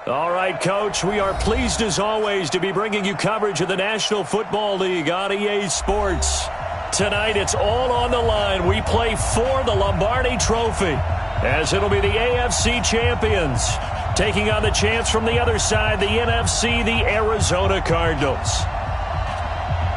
All right, Coach, we are pleased as always to be bringing you coverage of the National Football League on EA Sports. Tonight, it's all on the line. We play for the Lombardi Trophy, as it'll be the AFC champions taking on the chance from the other side, the NFC, the Arizona Cardinals.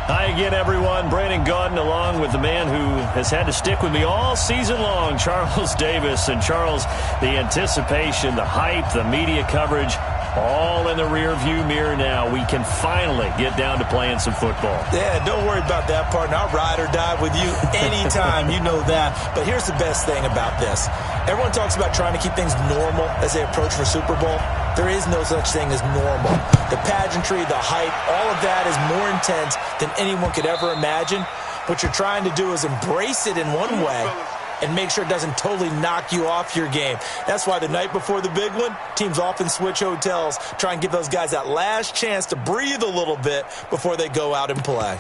Hi again, everyone. Brandon Gaudin along with the man who has had to stick with me all season long, Charles Davis. And Charles, the anticipation, the hype, the media coverage, all in the rearview mirror now. We can finally get down to playing some football. Yeah, don't worry about that, partner. I'll ride or die with you anytime. You know that. But here's the best thing about this. Everyone talks about trying to keep things normal as they approach for Super Bowl. There is no such thing as normal. The pageantry, the hype, all of that is more intense than anyone could ever imagine. What you're trying to do is embrace it in one way and make sure it doesn't totally knock you off your game. That's why the night before the big one, teams often switch hotels, try and give those guys that last chance to breathe a little bit before they go out and play.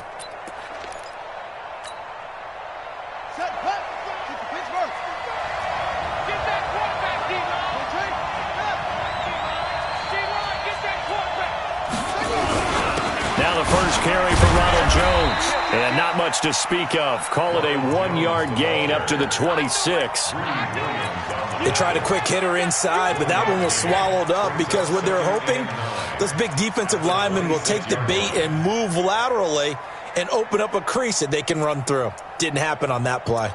First carry from Ronald Jones, and not much to speak of. Call it a 1-yard gain up to the 26. They tried a quick hitter inside, but that one was swallowed up because what they're hoping, those big defensive linemen will take the bait and move laterally and open up a crease that they can run through. Didn't happen on that play.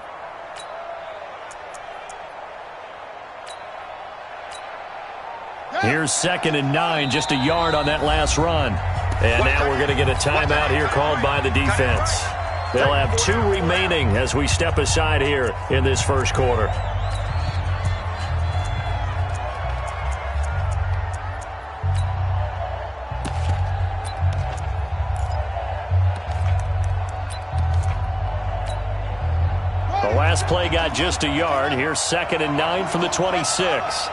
Here's 2nd and 9, just a yard on that last run. And now we're going to get a timeout here called by the defense. They'll have 2 remaining as we step aside here in this first quarter. The last play got just a yard. Here's 2nd and 9 from the 26.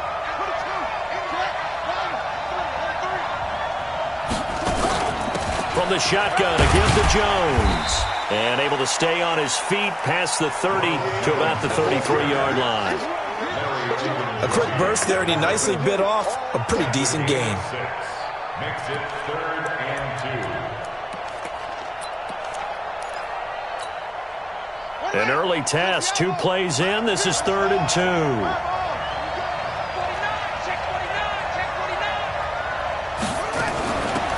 From the shotgun, a give to Jones. And able to stay on his feet past the 30 to about the 33-yard line. A quick burst there, and he nicely bit off a pretty decent gain. Makes it 3rd and 2. An early test, 2 plays in. This is 3rd and 2.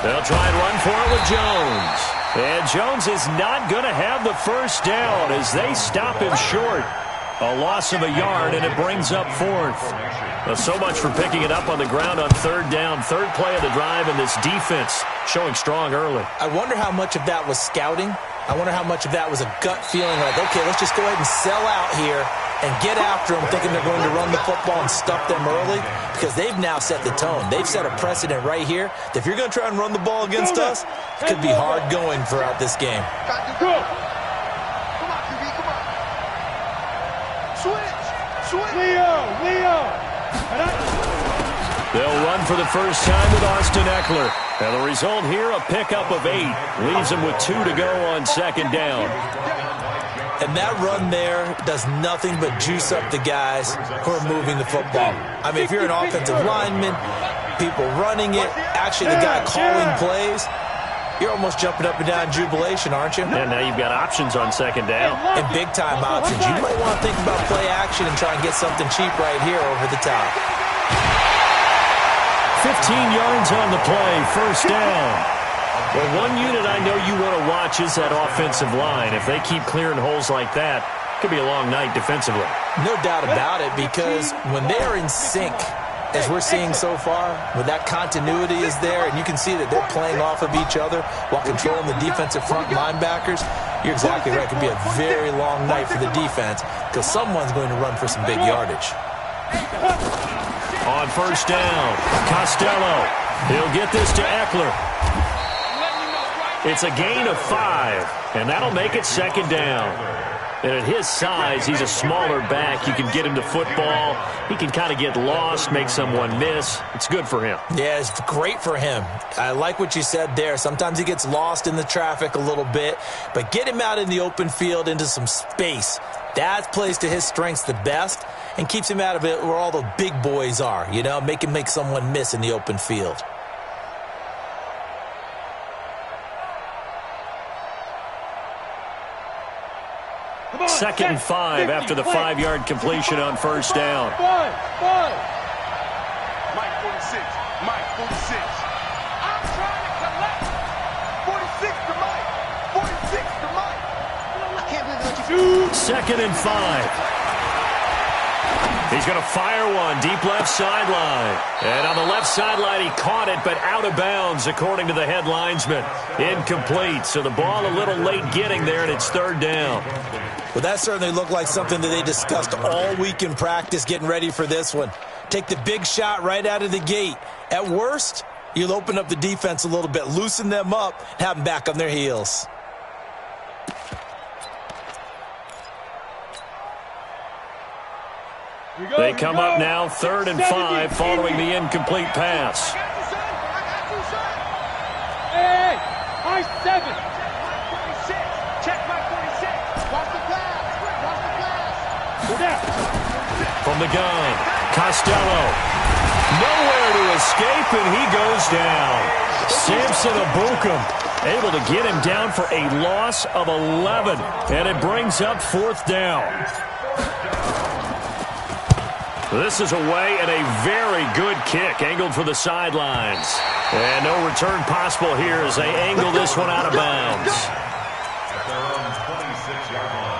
They'll try and run for it with Jones. And Jones is not going to have the first down as they stop him short. A loss of a yard, and it brings up 4th. Well, so much for picking it up on the ground on 3rd down. 3rd play of the drive, and this defense showing strong early. I wonder how much of that was scouting. I wonder how much of that was a gut feeling like, okay, let's just go ahead and sell out here and get after them, thinking they're going to run the football and stuff them early, because they've now set the tone. They've set a precedent right here that if you're going to try and run the ball against us, it could be hard going throughout this game. Come on, QB, come on. Switch. Leo. They'll run for the first time with Austin Eckler. And the result here, a pickup of 8. Leaves them with 2 to go on 2nd down. And that run there does nothing but juice up the guys who are moving the football. I mean, if you're an offensive lineman, people running it, actually the guy calling plays, you're almost jumping up and down in jubilation, aren't you? And now you've got options on 2nd down. And big-time options. You might want to think about play action and try and get something cheap right here over the top. 15 yards on the play, 1st down. Well, one unit I know you want to watch is that offensive line. If they keep clearing holes like that, it could be a long night defensively. No doubt about it, because when they are in sync, as we're seeing so far, when that continuity is there, and you can see that they're playing off of each other while controlling the defensive front linebackers, you're exactly right. It could be a very long night for the defense because someone's going to run for some big yardage. On 1st down, Costello. He'll get this to Eckler. It's a gain of 5, and that'll make it 2nd down. And at his size, he's a smaller back. You can get him to football. He can kind of get lost, make someone miss. It's good for him. Yeah, it's great for him. I like what you said there. Sometimes he gets lost in the traffic a little bit, but get him out in the open field into some space. That plays to his strengths the best. and keeps him out of it where all the big boys are, you know, make him make someone miss in the open field. Second and 5 after the 5-yard completion on first down. Mike 46. Mike 46. I'm trying to collect. 46 to Mike. 46 to Mike. I can't believe that you... Second and 5. He's going to fire one deep left sideline. And on the left sideline, he caught it, but out of bounds, according to the head linesman. Incomplete. So the ball a little late getting there, and it's third down. Well, that certainly looked like something that they discussed all week in practice getting ready for this one. Take the big shot right out of the gate. At worst, you'll open up the defense a little bit, loosen them up, have them back on their heels. They come up now, third and 5, following the incomplete pass. Hey, I 7. 46. Check my 46. Watch the pass. Watch the pass. Go down. From the gun, Costello. Nowhere to escape, and he goes down. Samson Abukum able to get him down for a loss of 11, and it brings up fourth down. This is away and a very good kick, angled for the sidelines. And no return possible here as they angle this one out of bounds. At their own 26-yard line.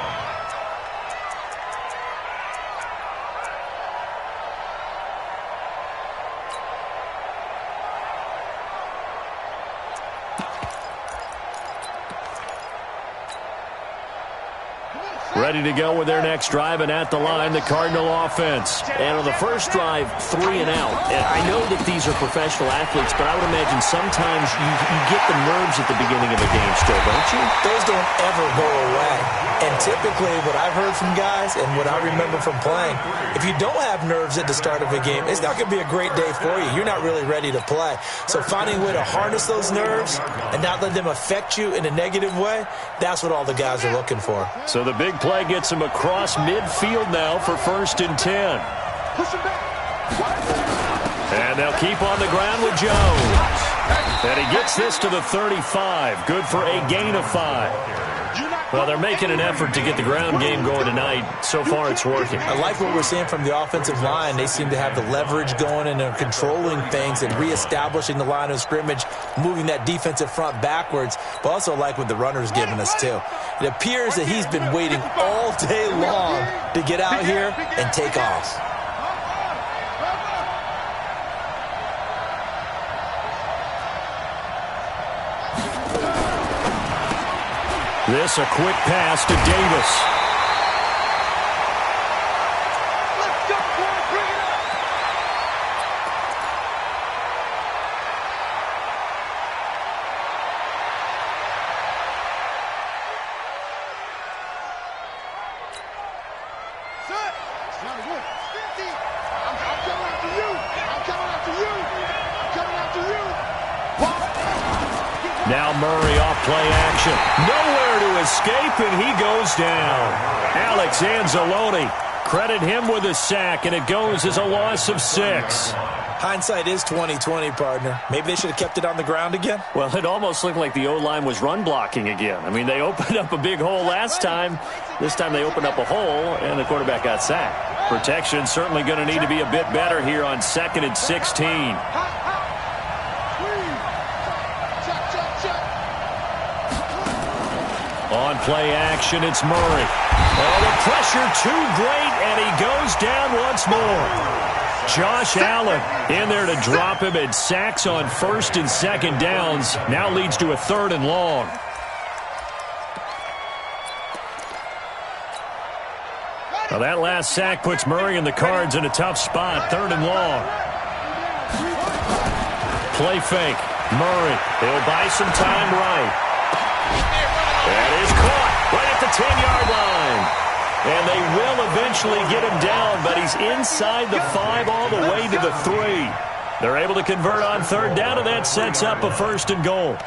Ready to go with their next drive, and at the line, the Cardinal offense. And on the first drive, 3 and out. And I know that these are professional athletes, but I would imagine sometimes you get the nerves at the beginning of a game still, don't you? Those don't ever go away. And typically what I've heard from guys and what I remember from playing, if you don't have nerves at the start of a game, it's not going to be a great day for you. You're not really ready to play. So finding a way to harness those nerves and not let them affect you in a negative way, that's what all the guys are looking for. So the big play gets him across midfield now for first and 10. And they'll keep on the ground with Jones. And he gets this to the 35. Good for a gain of 5. Well, they're making an effort to get the ground game going tonight. So far, it's working. I like what we're seeing from the offensive line. They seem to have the leverage going, and they're controlling things and reestablishing the line of scrimmage, moving that defensive front backwards, but also like what the runner's giving us, too. It appears that he's been waiting all day long to get out here and take off. This a quick pass to Davis. Let's go, boys. Bring it up. Set. It's not good. I'm coming after you. I'm coming after you. I'm coming after you. Now Murray off play action. Nowhere to escape, and he goes down. Alex Anzalone, credit him with a sack, and it goes as a loss of 6. Hindsight is 20/20, partner. Maybe they should have kept it on the ground again. Well, it almost looked like the O-line was run blocking again. I mean, they opened up a big hole last time. This time they opened up a hole, and the quarterback got sacked. Protection certainly going to need to be a bit better here on 2nd and 16. On play action, it's Murray. Oh, the pressure too great, and he goes down once more. Josh Allen in there to drop him, and sacks on 1st and 2nd downs. Now leads to a 3rd and long. Now that last sack puts Murray and the Cards in a tough spot. 3rd and long. Play fake. Murray. He'll buy some time right. That is caught right at the 10-yard line. And they will eventually get him down, but he's inside the 5 all the way to the 3. They're able to convert on 3rd down, and that sets up a 1st and goal.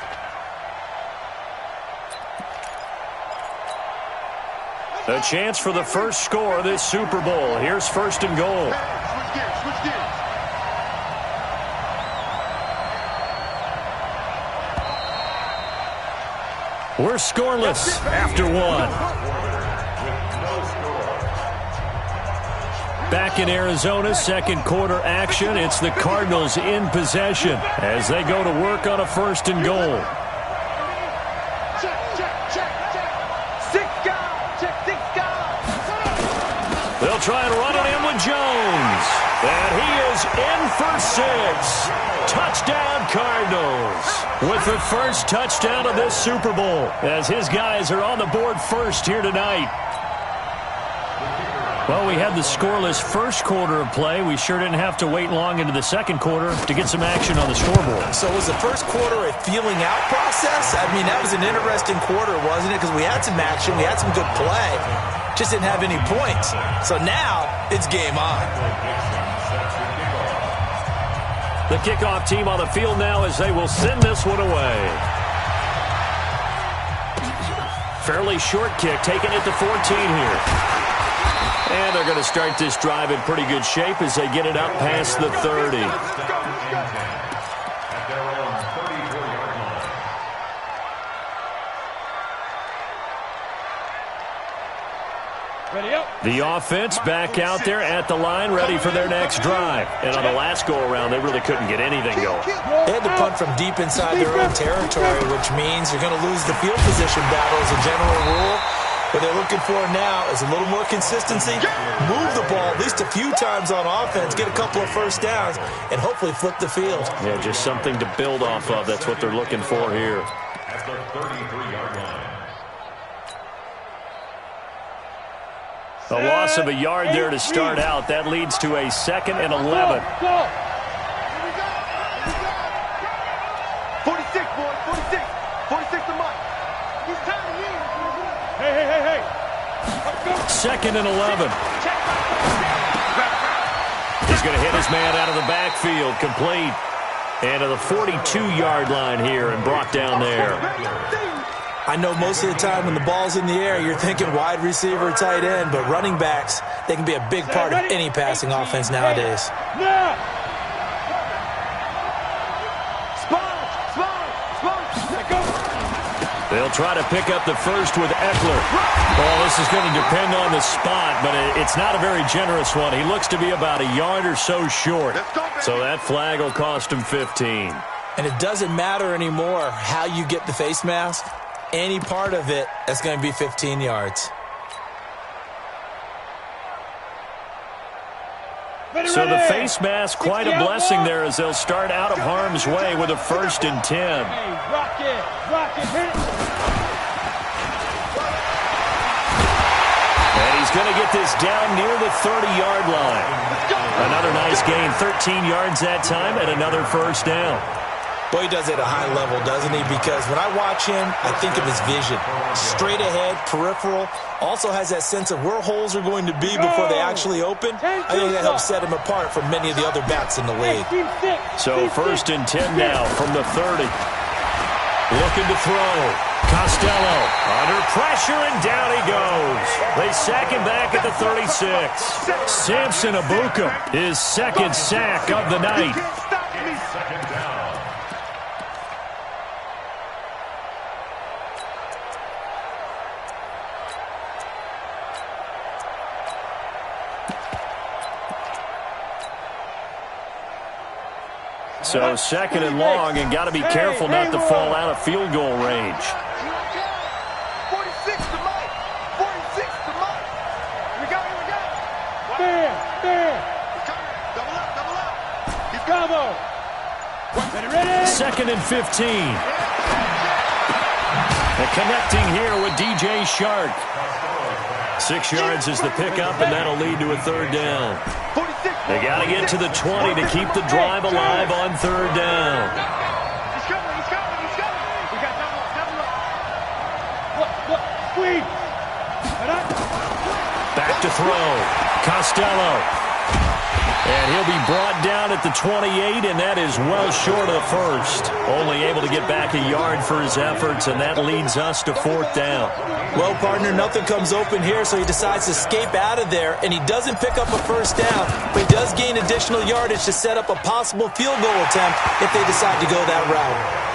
A chance for the first score of this Super Bowl. Here's first and goal. Switch gears, switch gears. We're scoreless after one. Back in Arizona, second quarter action. It's the Cardinals in possession as they go to work on a first and goal. Check, check, check, check. 6 guys. Check 6 guys. They'll try and run it in with Jones. And he is in for 6. Touchdown, Cardinals. With the first touchdown of this Super Bowl as his guys are on the board first here tonight. Well, we had the scoreless first quarter of play. We sure didn't have to wait long into the second quarter to get some action on the scoreboard. So was the first quarter a feeling out process? I mean, that was an interesting quarter, wasn't it? Because we had some action, we had some good play, just didn't have any points. So now it's game on. The kickoff team on the field now as they will send this one away. Fairly short kick, taking it to 14 here. And they're going to start this drive in pretty good shape as they get it up past the 30. The offense back out there at the line, ready for their next drive. And on the last go-around, they really couldn't get anything going. They had to punt from deep inside their own territory, which means you're going to lose the field position battle as a general rule. What they're looking for now is a little more consistency, move the ball at least a few times on offense, get a couple of first downs, and hopefully flip the field. Yeah, just something to build off of. That's what they're looking for here. At the 33-yard line. A loss of a yard there to start out. That leads to a 2nd and 11. 46, boys, 46. 46 to Mike. He's timing you. Hey. 2nd and 11. He's going to hit his man out of the backfield, complete. And to the 42-yard line here and brought down there. I know most of the time when the ball's in the air, you're thinking wide receiver, tight end, but running backs, they can be a big part of any passing offense nowadays. They'll try to pick up the first with Eckler. Well, this is going to depend on the spot, but it's not a very generous one. He looks to be about a yard or so short. So that flag will cost him 15. And it doesn't matter anymore how you get the face mask. Any part of it, that's going to be 15 yards. So the face mask, quite a blessing there as they'll start out of harm's way with a 1st and 10. Rock it, hit it. And he's going to get this down near the 30-yard line. Another nice gain, 13 yards that time, and another first down. Boy, he does it at a high level, doesn't he? Because when I watch him, I think of his vision. Straight ahead, peripheral. Also has that sense of where holes are going to be before they actually open. I think that helps set him apart from many of the other backs in the league. So 1st and 10 now from the 30. Looking to throw. Costello under pressure, and down he goes. They sack him back at the 36. Samson Abuka, his 2nd sack of the night. Second down. So 2nd and long, and got to be careful not to fall out of field goal range. 46 to Mike. 46 to Mike. We got it. Fair. Double up. He's combo. Ready? 2nd and 15. And connecting here with DJ Shark. 6 yards is the pickup, and that'll lead to a 3rd down. 46. They got to get to the 20 to keep the drive alive on 3rd down. He's coming. We got double up. Look. Squeeze. Back to throw. Costello. And he'll be brought down at the 28, and that is well short of the first. Only able to get back a yard for his efforts, and that leads us to 4th down. Well, partner, nothing comes open here, so he decides to escape out of there, and he doesn't pick up a first down, but he does gain additional yardage to set up a possible field goal attempt if they decide to go that route.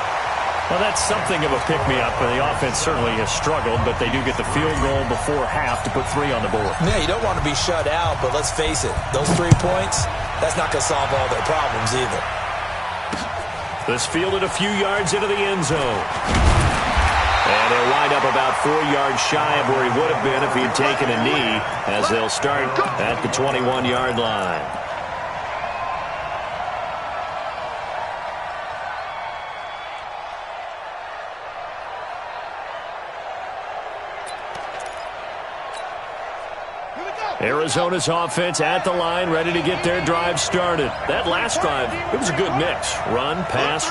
Well, that's something of a pick-me-up. The offense certainly has struggled, but they do get the field goal before half to put 3 on the board. Yeah, you don't want to be shut out, but let's face it, those 3 points, that's not going to solve all their problems either. This fielded a few yards into the end zone. And he'll wind up about 4 yards shy of where he would have been if he had taken a knee, as they'll start at the 21-yard line. Arizona's offense at the line, ready to get their drive started. That last drive, it was a good mix. Run, pass,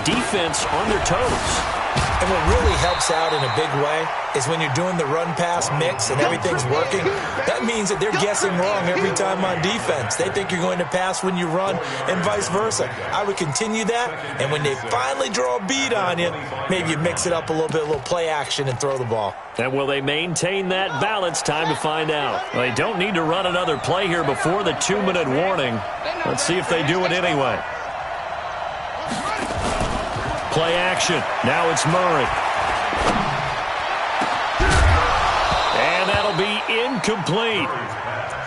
defense on their toes. And what really helps out in a big way is when you're doing the run-pass mix and everything's working, that means that they're guessing wrong every time on defense. They think you're going to pass when you run and vice versa. I would continue that, and when they finally draw a bead on you, maybe you mix it up a little bit, a little play action, and throw the ball. And will they maintain that balance? Time to find out. Well, they don't need to run another play here before the 2-minute warning. Let's see if they do it anyway. Play action. Now it's Murray. And that'll be incomplete.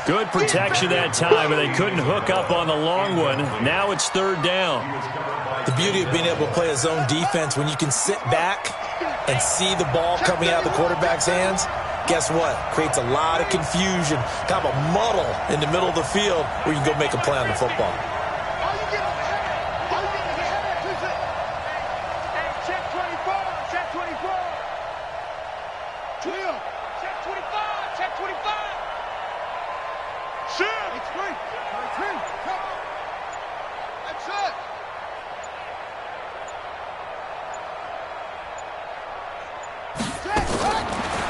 Good protection that time, but they couldn't hook up on the long one. Now it's 3rd down. The beauty of being able to play a zone defense when you can sit back and see the ball coming out of the quarterback's hands, guess what? Creates a lot of confusion, kind of a muddle in the middle of the field where you can go make a play on the football.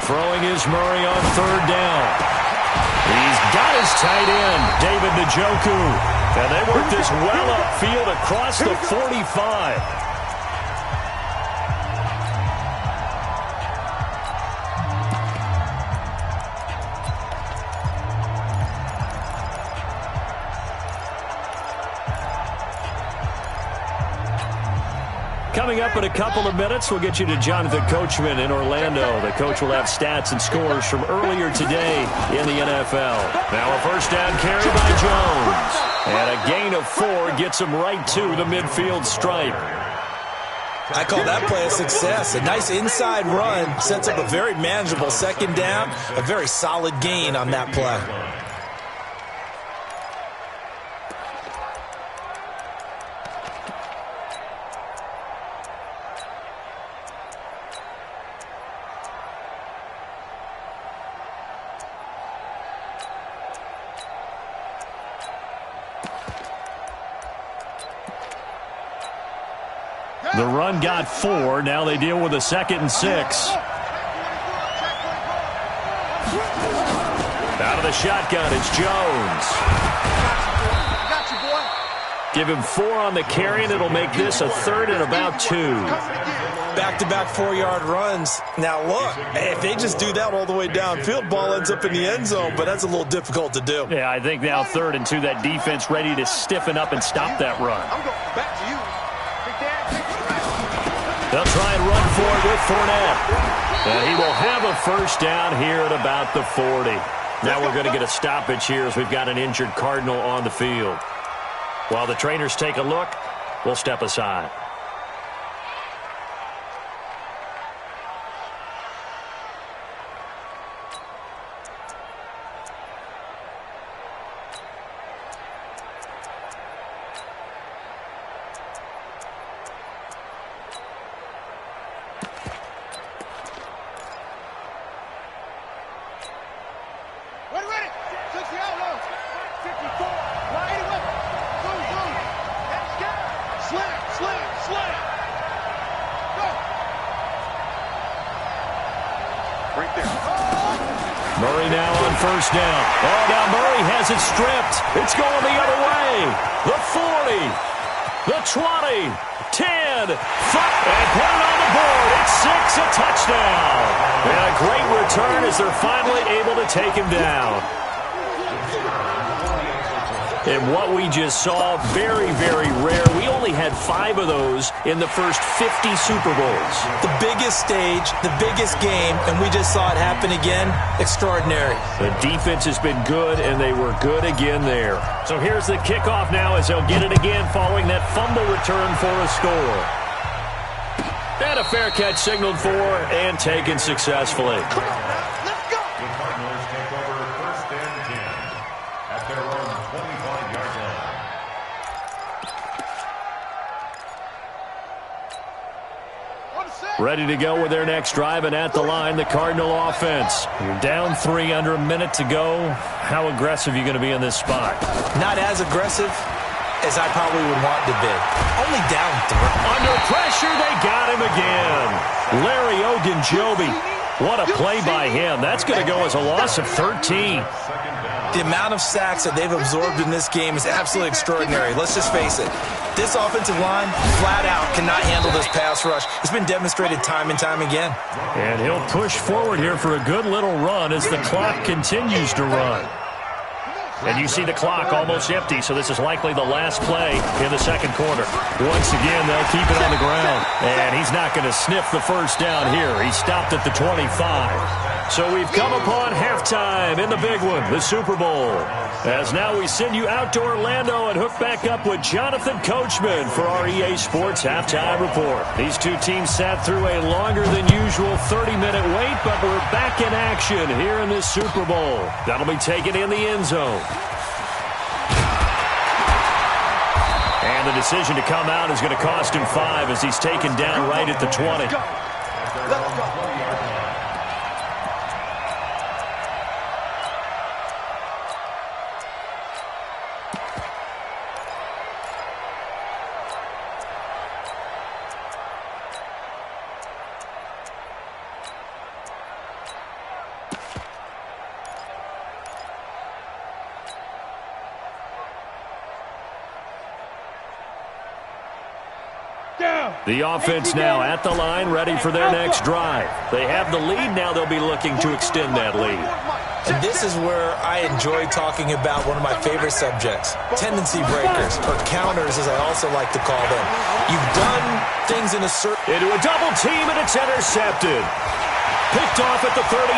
Throwing is Murray on 3rd down. He's got his tight end, David Njoku. And they work this well upfield across the 45. Coming up in a couple of minutes, we'll get you to Jonathan Coachman in Orlando. The coach will have stats and scores from earlier today in the NFL. Now a first down carry by Jones. And a gain of 4 gets him right to the midfield stripe. I call that play a success. A nice inside run sets up a very manageable 2nd down. A very solid gain on that play. The run got 4. Now they deal with a 2nd and 6. Out of the shotgun, it's Jones. Give him 4 on the carry, and it'll make this a 3rd and about 2. Back-to-back 4-yard runs. Now, look, if they just do that all the way downfield, ball ends up in the end zone, but that's a little difficult to do. Yeah, I think now 3rd and 2, that defense ready to stiffen up and stop that run. I'm going back to you. They'll try and run for it with Fournette. And he will have a first down here at about the 40. Now we're going to get a stoppage here as we've got an injured Cardinal on the field. While the trainers take a look, we'll step aside. Murray now on first down. Oh, now Murray has it stripped. It's going the other way. The 40, the 20, 10, 5, and put it on the board. It's 6, a touchdown. And a great return as they're finally able to take him down. And what we just saw, very, very rare. We only had 5 of those in the first 50 Super Bowls. The biggest stage, the biggest game, and we just saw it happen again. Extraordinary. The defense has been good, and they were good again there. So here's the kickoff now as they'll get it again following that fumble return for a score. And a fair catch signaled for and taken successfully. Ready to go with their next drive, and at the line, the Cardinal offense. You're down 3 under a minute to go. How aggressive are you going to be in this spot? Not as aggressive as I probably would want to be. Only down 3. Under pressure, they got him again. Larry Ogunjobi. What a play by him. That's going to go as a loss of 13. The amount of sacks that they've absorbed in this game is absolutely extraordinary. Let's just face it. This offensive line, flat out, cannot handle this pass rush. It's been demonstrated time and time again. And he'll push forward here for a good little run as the clock continues to run. And you see the clock almost empty, so this is likely the last play in the second quarter. Once again, they'll keep it on the ground. And he's not going to sniff the first down here. He stopped at the 25. So we've come upon halftime in the big one, the Super Bowl. As now we send you out to Orlando and hook back up with Jonathan Coachman for our EA Sports Halftime Report. These two teams sat through a longer than usual 30-minute wait, but we're back in action here in this Super Bowl. That'll be taken in the end zone. And the decision to come out is going to cost him 5 as he's taken down right at the 20. Let's go. The offense now at the line, ready for their next drive. They have the lead. Now they'll be looking to extend that lead. And this is where I enjoy talking about one of my favorite subjects, tendency breakers, or counters as I also like to call them. You've done things in a certain... Into a double team, and it's intercepted. Picked off at the 38.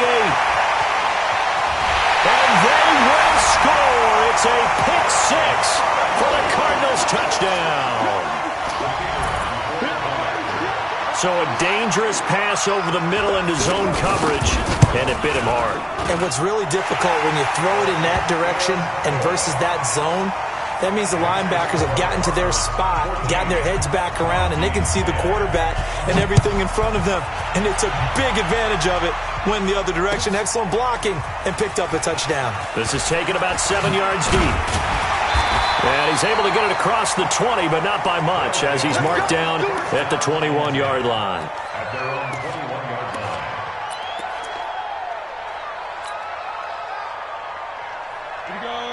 And they will score. It's a pick 6 for the Cardinals touchdown. So a dangerous pass over the middle into zone coverage, and it bit him hard. And what's really difficult when you throw it in that direction and versus that zone, that means the linebackers have gotten to their spot, gotten their heads back around, and they can see the quarterback and everything in front of them. And they took big advantage of it, went the other direction, excellent blocking, and picked up a touchdown. This is taken about 7 yards deep. And he's able to get it across the 20, but not by much, as he's marked down at the 21-yard line. At their own 21-yard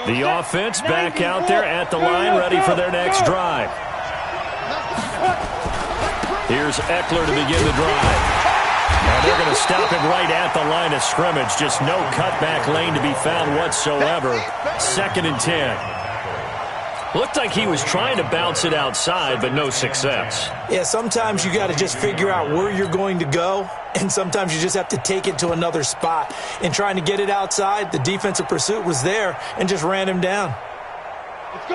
line. The offense back out there at the line, ready for their next drive. Here's Eckler to begin the drive. Now they're going to stop him right at the line of scrimmage. Just no cutback lane to be found whatsoever. 2nd and 10. Looked like he was trying to bounce it outside, but no success. Yeah, sometimes you got to just figure out where you're going to go, and sometimes you just have to take it to another spot. In trying to get it outside, the defensive pursuit was there and just ran him down.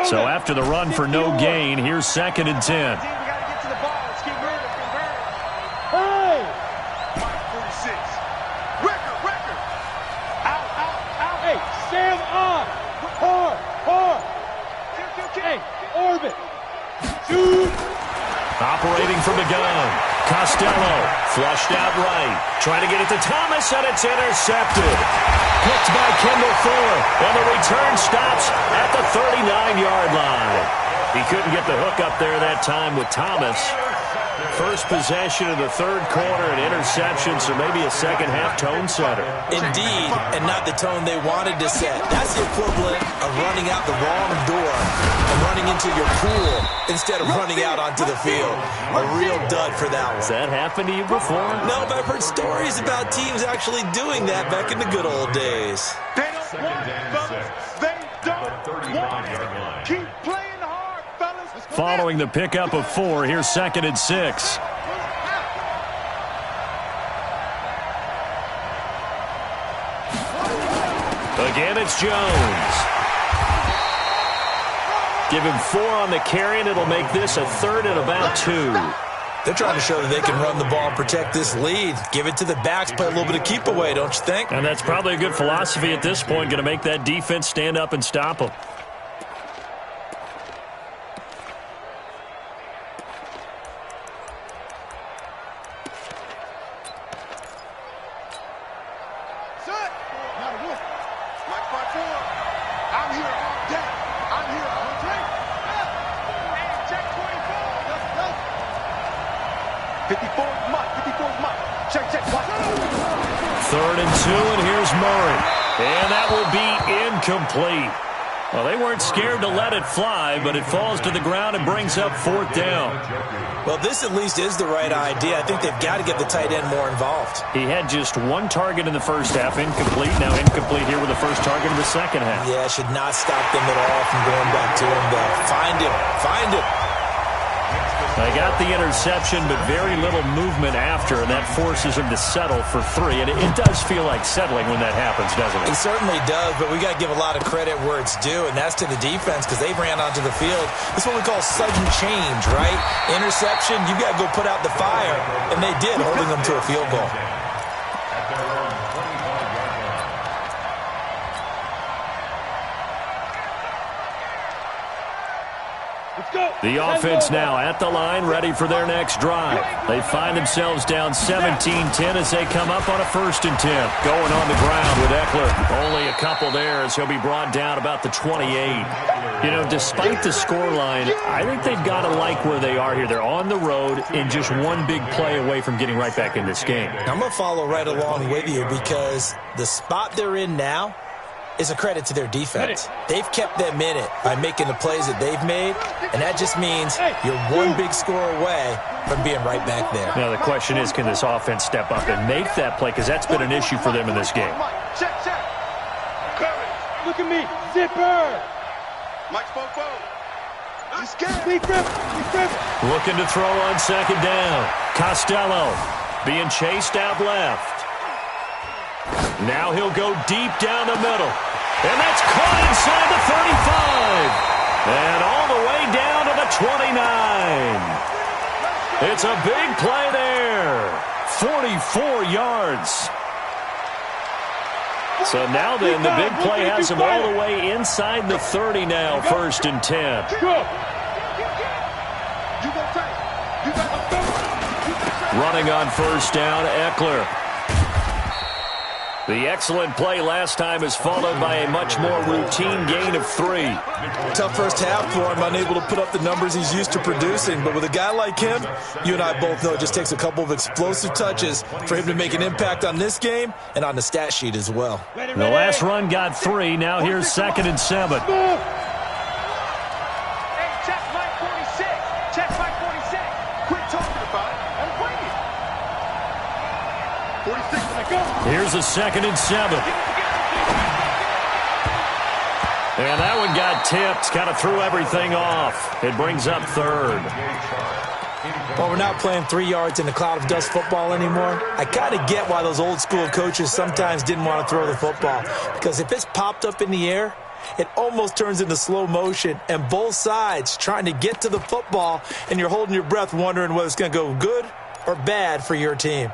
So after the run for no gain, here's 2nd and 10. Operating from the gun. Costello flushed out right. Trying to get it to Thomas, and it's intercepted. Picked by Kendall Fuller, and the return stops at the 39-yard line. He couldn't get the hook up there that time with Thomas. First possession of the third quarter, an interception, so maybe a second-half tone setter. Indeed, and not the tone they wanted to set. That's the equivalent of running out the wrong door and running into your pool instead of running out onto the field. A real dud for that one. Has that happened to you before? No, but I've heard stories about teams actually doing that back in the good old days. They don't want it, fellas. They don't want it. Keep playing hard, fellas. Following the pickup of 4, here's 2nd and 6. Again, it's Jones. Give him 4 on the carry, and it'll make this a 3rd and about 2. They're trying to show that they can run the ball and protect this lead. Give it to the backs, play a little bit of keep away, don't you think? And that's probably a good philosophy at this point, going to make that defense stand up and stop them. I'm here all day. I'm here all day. Check 24. Let's go. 54 is Mike. 54 is Mike. Check. Watch. 3rd and 2, and here's Murray. And that will be incomplete. Well, they weren't scared to let it fly, but it falls to the ground and brings up 4th down. Well, this at least is the right idea. I think they've got to get the tight end more involved. He had just 1 target in the first half, incomplete. Now incomplete here with the first target in the second half. Yeah, it should not stop them at all from going back to him, though. Find him. They got the interception, but very little movement after, and that forces him to settle for 3. And it does feel like settling when that happens, doesn't it? It certainly does, but we got to give a lot of credit where it's due, and that's to the defense because they ran onto the field. This is what we call sudden change, right? Interception, you got to go put out the fire, and they did, holding them to a field goal. The offense now at the line, ready for their next drive. They find themselves down 17-10 as they come up on a 1st and 10. Going on the ground with Eckler. Only a couple there as he'll be brought down about the 28. You know, despite the scoreline, I think they've got to like where they are here. They're on the road and just one big play away from getting right back in this game. I'm going to follow right along with you because the spot they're in now is a credit to their defense. They've kept them in it by making the plays that they've made, and that just means you're one big score away from being right back there. Now, the question is, can this offense step up and make that play? Because that's been an issue for them in this game. Check. Look at me. Zipper. Mike Fofo. He's scared. Looking to throw on 2nd down. Costello being chased out left. Now he'll go deep down the middle. And that's caught inside the 35. And all the way down to the 29. It's a big play there. 44 yards. So now then, the big play has him all the way inside the 30 now, 1st and 10. Running on 1st down, Eckler. The excellent play last time is followed by a much more routine gain of 3. Tough first half for him, unable to put up the numbers he's used to producing. But with a guy like him, you and I both know it just takes a couple of explosive touches for him to make an impact on this game and on the stat sheet as well. The last run got 3. Now here's 2nd and 7. Hey, check Mike 46. Check Mike 46. Quit talking about it and bring it. 46, let go. Here's a 2nd and 7. And that one got tipped, kind of threw everything off. It brings up 3rd. Well, we're not playing 3 yards in a cloud of dust football anymore. I kind of get why those old school coaches sometimes didn't want to throw the football. Because if it's popped up in the air, it almost turns into slow motion. And both sides trying to get to the football, and you're holding your breath wondering whether it's going to go good or bad for your team.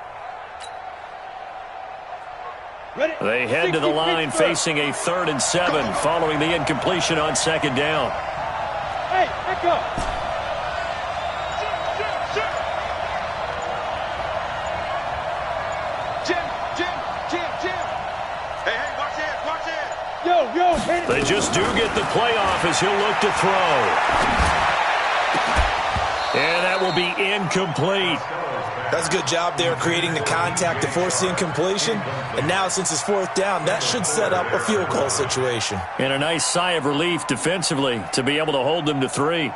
They head to the line facing a 3rd and 7 following the incompletion on 2nd down. Hey, back up. Jim. Hey, watch it. Yo, hit it. They just do get the playoff as he'll look to throw. And that will be incomplete. That's a good job there creating the contact to force the incompletion. And now, since it's fourth down, that should set up a field goal situation. And a nice sigh of relief defensively to be able to hold them to 3.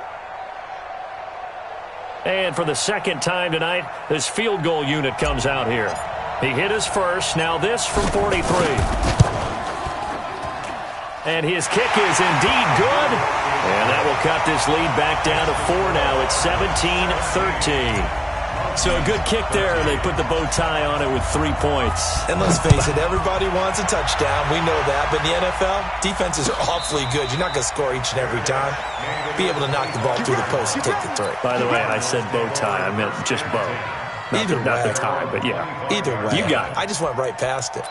And for the second time tonight, this field goal unit comes out here. He hit his first. Now this from 43. And his kick is indeed good. And that will cut this lead back down to 4 now. It's 17-13. So a good kick there. They put the bow tie on it with 3 points. And let's face it, everybody wants a touchdown. We know that. But in the NFL, defenses are awfully good. You're not going to score each and every time. Be able to knock the ball through the post and take the 3. By the way, I said bow tie. I meant just bow. Not the tie, but yeah. Either way. You got it. I just went right past it.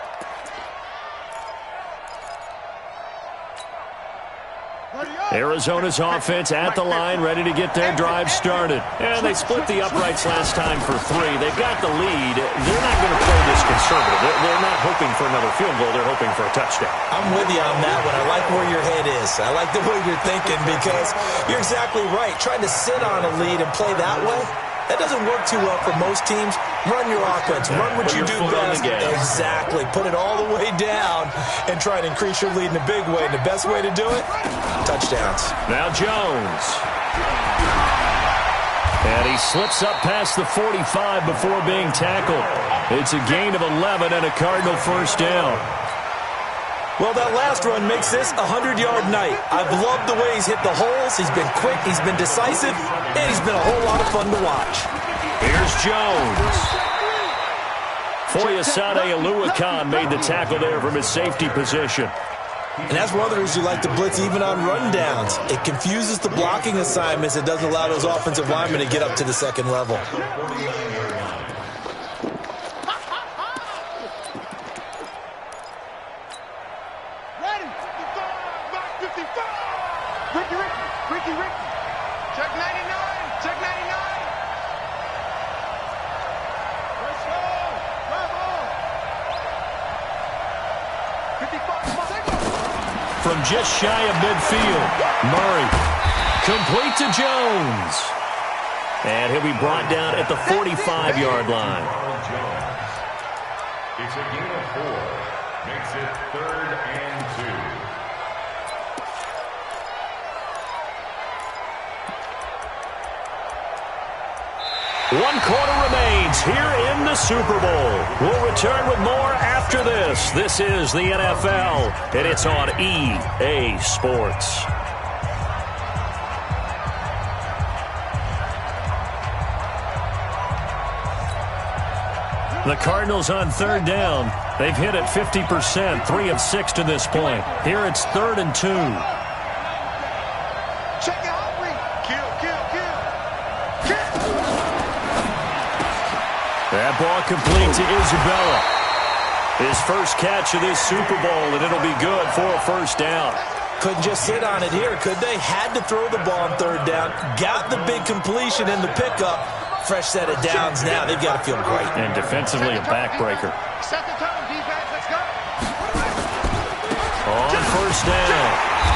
Arizona's offense at the line, ready to get their drive started. And they split the uprights last time for 3. They've got the lead. They're not going to play this conservative. They're not hoping for another field goal. They're hoping for a touchdown. I'm with you on that one. I like where your head is. I like the way you're thinking because you're exactly right. Trying to sit on a lead and play that way, that doesn't work too well for most teams. Run your offense. Run what you do best. Exactly. Put it all the way down and try to increase your lead in a big way. And the best way to do it, touchdowns. Now Jones. And he slips up past the 45 before being tackled. It's a gain of 11 and a Cardinal first down. Well, that last run makes this a 100-yard night. I've loved the way he's hit the holes. He's been quick, he's been decisive, and he's been a whole lot of fun to watch. Here's Jones. Foyesade Aluakan made the tackle there from his safety position. And that's one of the reasons you like to blitz even on rundowns. It confuses the blocking assignments. It doesn't allow those offensive linemen to get up to the second level. Ricky. Check 99. Check 99. Let's go. Bravo. 55. From just shy of midfield, Murray. Complete to Jones. And he'll be brought down at the 45-yard line. It's a gain of 4. Makes it 3rd and 2. One quarter remains here in the Super Bowl. We'll return with more after this. This is the NFL, and it's on EA Sports. The Cardinals on 3rd down. They've hit it 50%, 3 of 6 to this point. Here it's 3rd and 2. Check it out, kill. That ball complete to Isabella. His first catch of this Super Bowl, and it'll be good for a first down. Couldn't just sit on it here, could they? Had to throw the ball on 3rd down. Got the big completion in the pickup. Fresh set of downs now. They've got to feel great. And defensively, a backbreaker. Set the tone, defense. Let's go. On first down,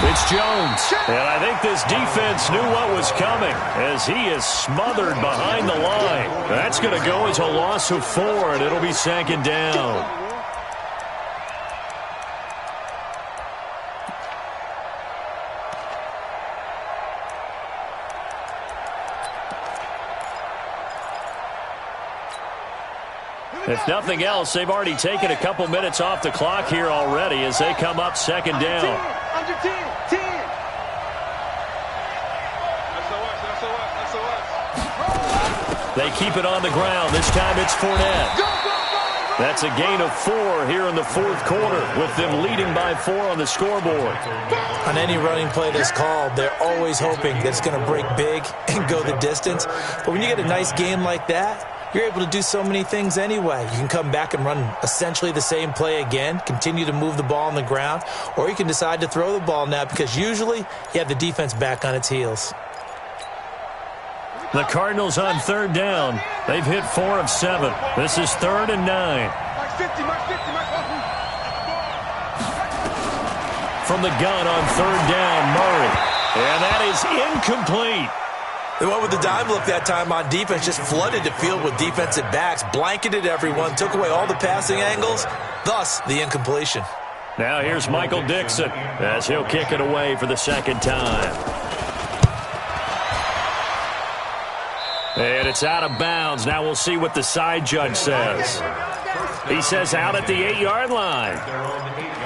it's Jones. And I think this defense knew what was coming as he is smothered behind the line. That's going to go as a loss of 4, and it'll be 2nd down. If nothing else, they've already taken a couple minutes off the clock here already as they come up 2nd down. Under 10. SOS. They keep it on the ground. This time it's Fournette. That's a gain of 4 here in the 4th quarter with them leading by 4 on the scoreboard. On any running play that's called, they're always hoping that it's going to break big and go the distance. But when you get a nice game like that, you're able to do so many things anyway. You can come back and run essentially the same play again, continue to move the ball on the ground, or you can decide to throw the ball now because usually you have the defense back on its heels. The Cardinals on 3rd down. They've hit 4 of 7. This is 3rd and 9. Mark 50. From the gun on 3rd down, Murray. And that is incomplete. They went with the dime look that time on defense, just flooded the field with defensive backs, blanketed everyone, took away all the passing angles, thus the incompletion. Now here's Michael Dixon as he'll kick it away for the second time. And it's out of bounds. Now we'll see what the side judge says. He says out at the 8-yard line.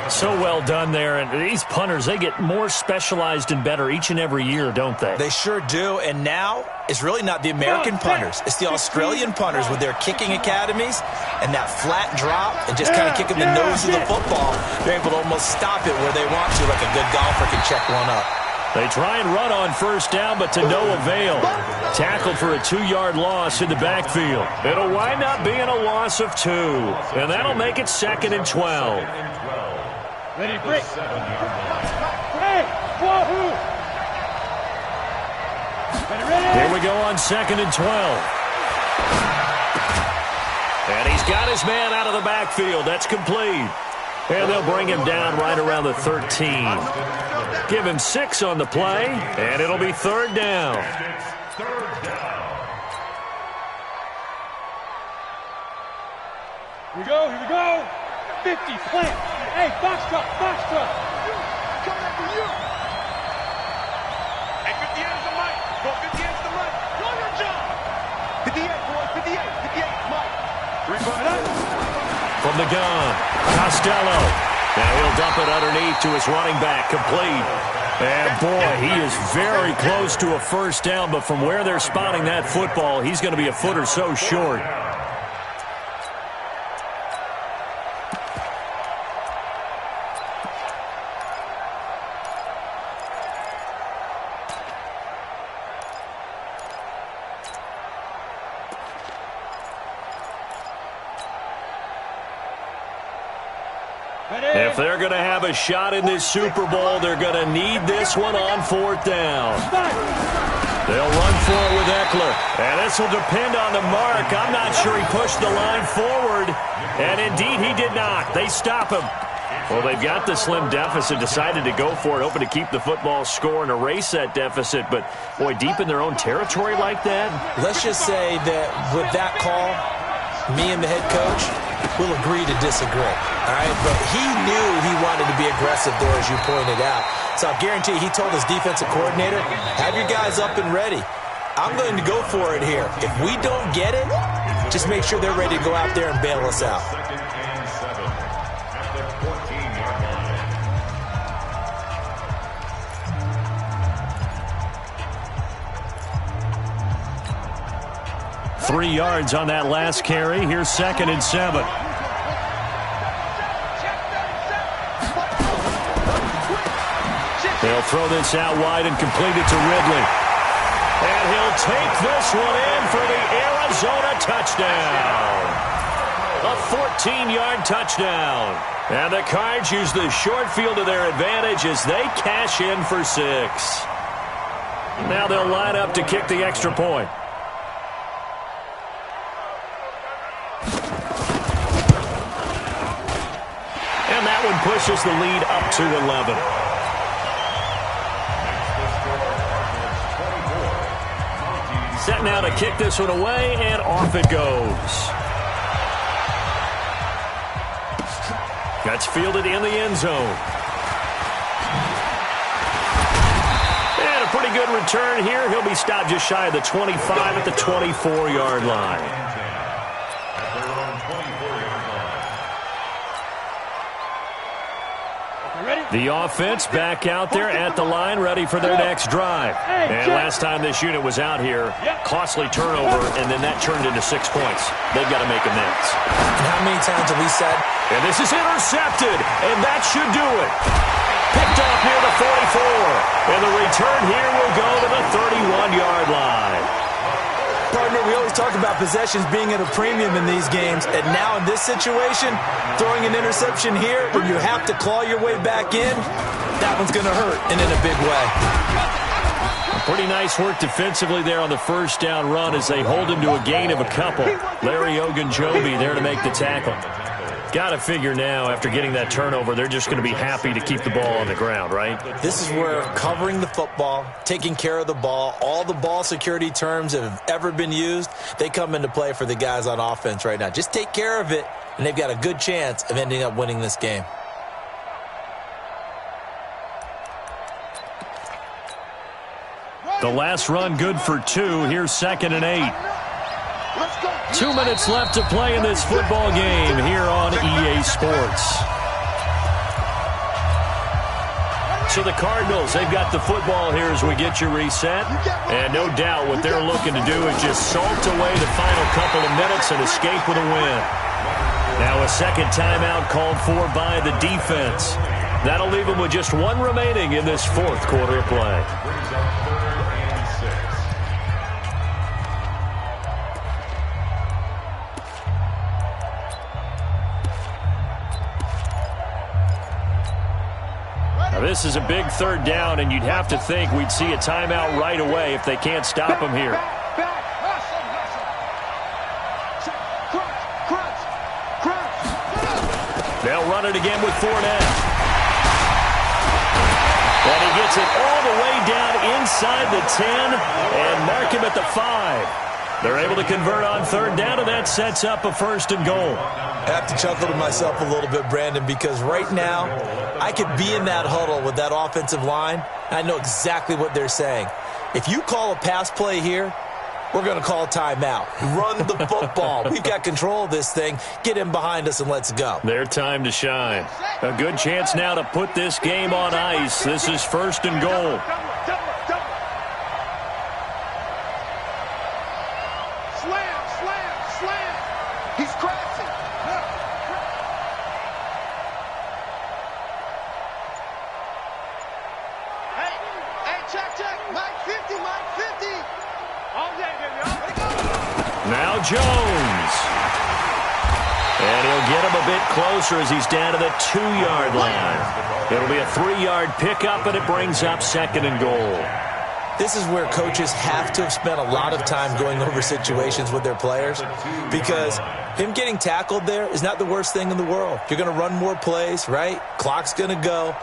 So well done there. And these punters, they get more specialized and better each and every year, don't they? They sure do. And now it's really not the American punters. It's the Australian punters with their kicking academies and that flat drop and just kind of kicking the nose of the football. They're able to almost stop it where they want to, like a good golfer can check one up. They try and run on first down, but to no avail. Tackled for a 2-yard loss in the backfield. It'll wind up being a loss of 2, and that'll make it 2nd and 12. Ready, break. Hey, wahoo! Here we go on 2nd and 12. And he's got his man out of the backfield. That's complete. And they'll bring him down right around the 13. Give him 6 on the play, and it'll be 3rd down. Here we go. 50, plant. Hey, foxtrot. Coming after you. Hey, 58 is the mic. Go 58 is the mic. Know your job. 58, boys. 58, Mike. From the gun, Costello. Now he'll dump it underneath to his running back, complete. And boy, he is very close to a first down, but from where they're spotting that football, he's going to be a foot or so short. If they're going to have a shot in this Super Bowl, they're going to need this one on 4th down. They'll run for it with Eckler. And this will depend on the mark. I'm not sure he pushed the line forward. And indeed, he did not. They stop him. Well, they've got the slim deficit, decided to go for it, hoping to keep the football score and erase that deficit. But, boy, deep in their own territory like that. Let's just say that with that call, me and the head coach will agree to disagree. All right, but he knew he wanted to be aggressive there, as you pointed out. So I guarantee he told his defensive coordinator, have your guys up and ready. I'm going to go for it here. If we don't get it, just make sure they're ready to go out there and bail us out. 2nd and 7 at the 14-yard line. 3 yards on that last carry. Here's 2nd and 7. They'll throw this out wide and complete it to Ridley. And he'll take this one in for the Arizona touchdown. A 14-yard touchdown. And the Cards use the short field to their advantage as they cash in for 6. Now they'll line up to kick the extra point. And that one pushes the lead up to 11. Set now to kick this one away, and off it goes. That's fielded in the end zone. And a pretty good return here. He'll be stopped just shy of the 25 at the 24-yard line. The offense back out there at the line, ready for their next drive. And last time this unit was out here, costly turnover, and then that turned into 6 points. They've got to make amends. And how many times have we said? And this is intercepted, and that should do it. Picked off near the 44. And the return here will go to the 31-yard line. Partner, we always talk about possessions being at a premium in these games, and now in this situation, throwing an interception here when you have to claw your way back in, that one's going to hurt, and in a big way. Pretty nice work defensively there on the first down run as they hold him to a gain of a couple. Larry Ogunjobi there to make the tackle. Got to figure now, after getting that turnover, they're just going to be happy to keep the ball on the ground, right? This is where covering the football, taking care of the ball, all the ball security terms that have ever been used, they come into play for the guys on offense right now. Just take care of it, and they've got a good chance of ending up winning this game. The last run good for 2. Here's 2nd and 8. 2 minutes left to play in this football game here on EA Sports. So the Cardinals, they've got the football here as we get you reset. And no doubt what they're looking to do is just salt away the final couple of minutes and escape with a win. Now a second timeout called for by the defense. That'll leave them with just 1 remaining in this 4th quarter of play. Now this is a big 3rd down, and you'd have to think we'd see a timeout right away if they can't stop them here. They'll run it again with Fournette. And he gets it all the way down inside the 10 and mark him at the 5. They're able to convert on 3rd down, and that sets up a 1st and goal. I have to chuckle to myself a little bit, Brandon, because right now I could be in that huddle with that offensive line. I know exactly what they're saying. If you call a pass play here, we're going to call a timeout. Run the football. We've got control of this thing. Get him behind us and let's go. Their time to shine. A good chance now to put this game on ice. This is 1st and goal. Now Jones. And he'll get him a bit closer as he's down to the 2-yard line. It'll be a 3-yard pickup, and it brings up 2nd and goal. This is where coaches have to have spent a lot of time going over situations with their players, because him getting tackled there is not the worst thing in the world. You're going to run more plays, right? Clock's going to go.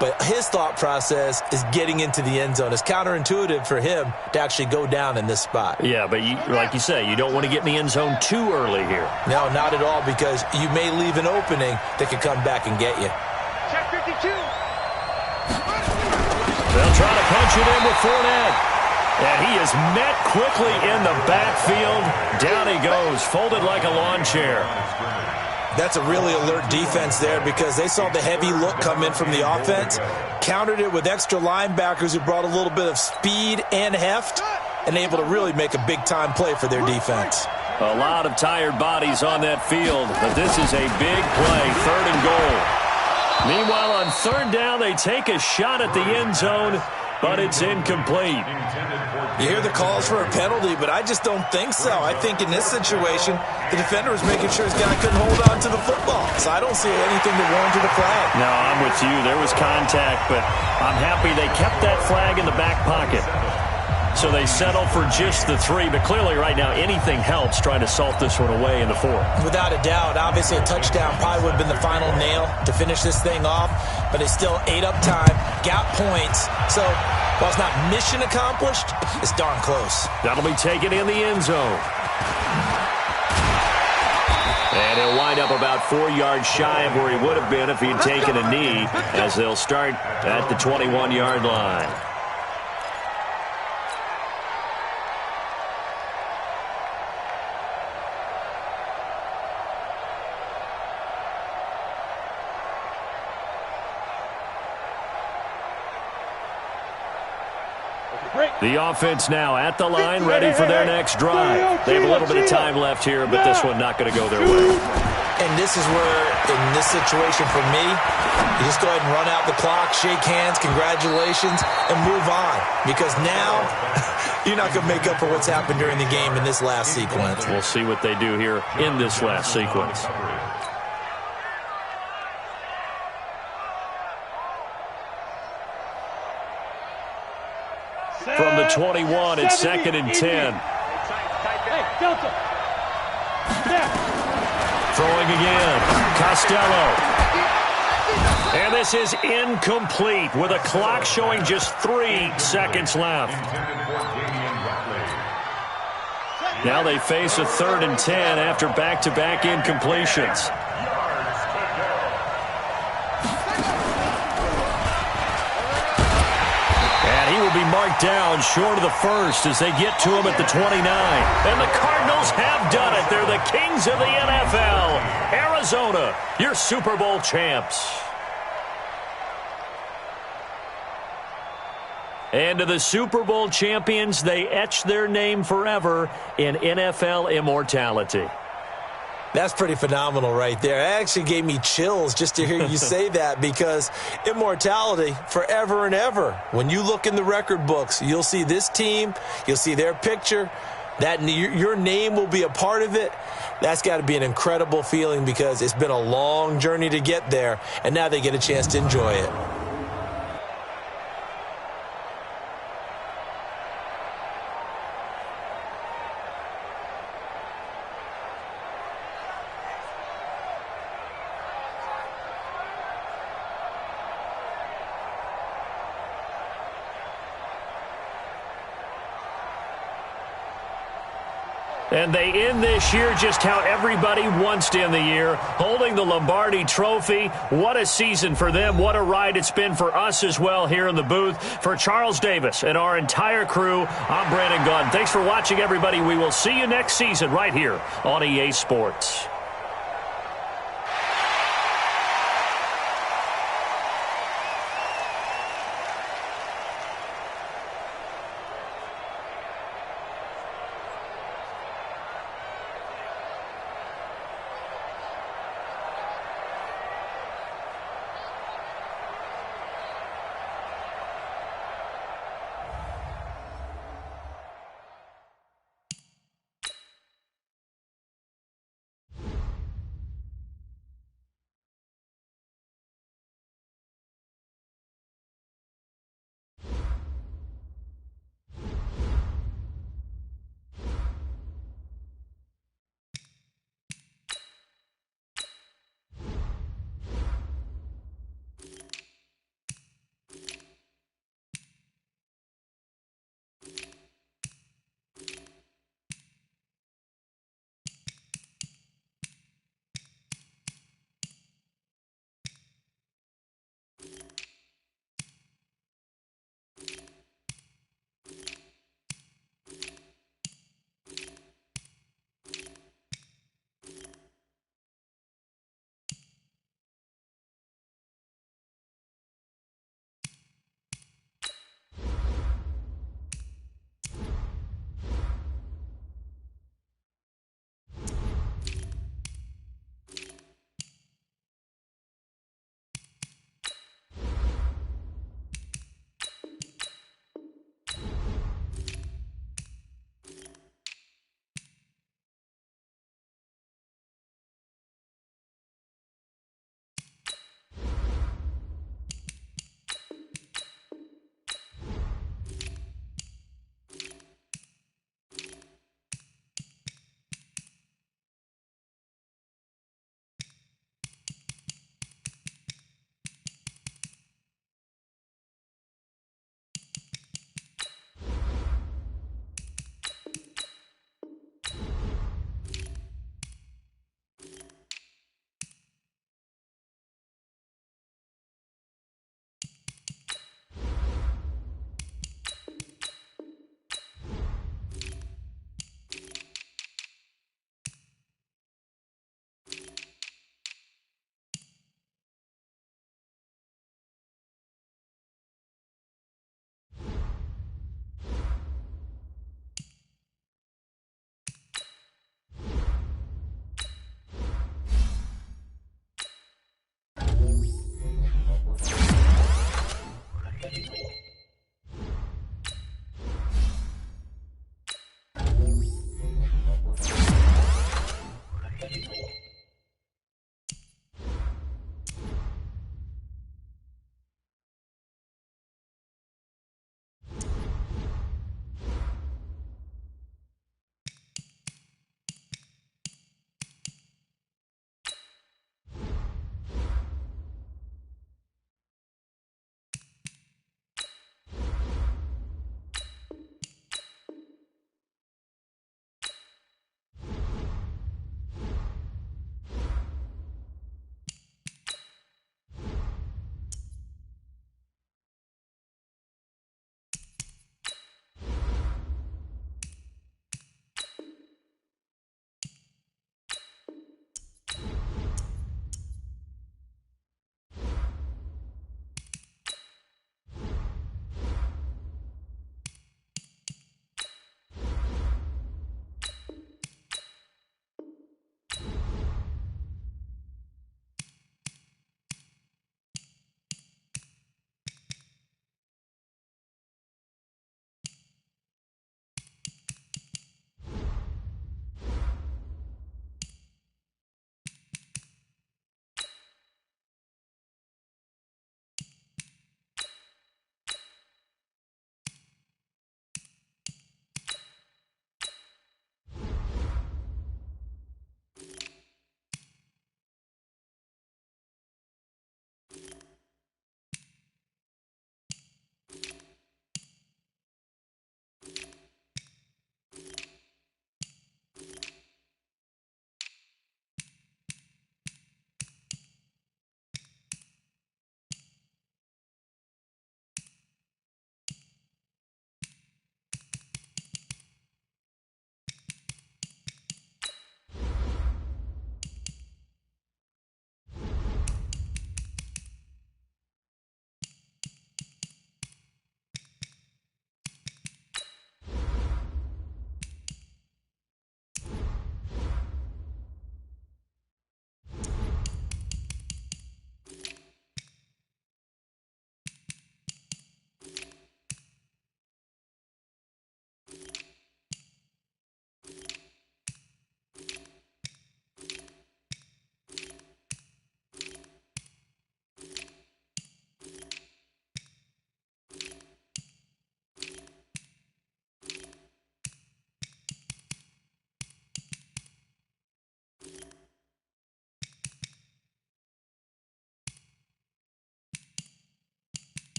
But his thought process is getting into the end zone. It's counterintuitive for him to actually go down in this spot. Yeah, but like you say, you don't want to get in the end zone too early here. No, not at all, because you may leave an opening that could come back and get you. Check 52. They'll try to punch it in with Fournette. And he is met quickly in the backfield. Down he goes, folded like a lawn chair. That's a really alert defense there, because they saw the heavy look come in from the offense, countered it with extra linebackers who brought a little bit of speed and heft, and able to really make a big-time play for their defense. A lot of tired bodies on that field, but this is a big play, 3rd and goal. Meanwhile, on 3rd down, they take a shot at the end zone, but it's incomplete. You hear the calls for a penalty, but I just don't think so. I think in this situation, the defender was making sure his guy couldn't hold on to the football. So I don't see anything that warranted a flag. No, I'm with you. There was contact, but I'm happy they kept that flag in the back pocket. So they settle for just the 3, but clearly right now anything helps trying to salt this one away in the 4th. Without a doubt, obviously a touchdown probably would have been the final nail to finish this thing off, but it still ate up time, got points. So while it's not mission accomplished, it's darn close. That'll be taken in the end zone. And he'll wind up about 4 yards shy of where he would have been if he'd taken a knee, as they'll start at the 21-yard line. The offense now at the line, ready for their next drive. They have a little bit of time left here, but this one not going to go their way. And this is where, in this situation for me, you just go ahead and run out the clock, shake hands, congratulations, and move on. Because now, you're not going to make up for what's happened during the game in this last sequence. We'll see what they do here in this last sequence. From the 21, it's 2nd and 10. throwing again. Costello. And this is incomplete with a clock showing just 3 seconds left. Now they face a 3rd and 10 after back-to-back incompletions. And he will be marked down short of the first as they get to him at the 29. And the Cardinals have done it. They're the kings of the NFL. Arizona, your Super Bowl champs. And to the Super Bowl champions, they etch their name forever in NFL immortality. That's pretty phenomenal right there. It actually gave me chills just to hear you say that, because immortality forever and ever. When you look in the record books, you'll see this team, you'll see their picture, that your name will be a part of it. That's got to be an incredible feeling, because it's been a long journey to get there, and now they get a chance to enjoy it. And they end this year just how everybody wants to end the year, holding the Lombardi Trophy. What a season for them. What a ride it's been for us as well here in the booth. For Charles Davis and our entire crew, I'm Brandon Gunn. Thanks for watching, everybody. We will see you next season right here on EA Sports.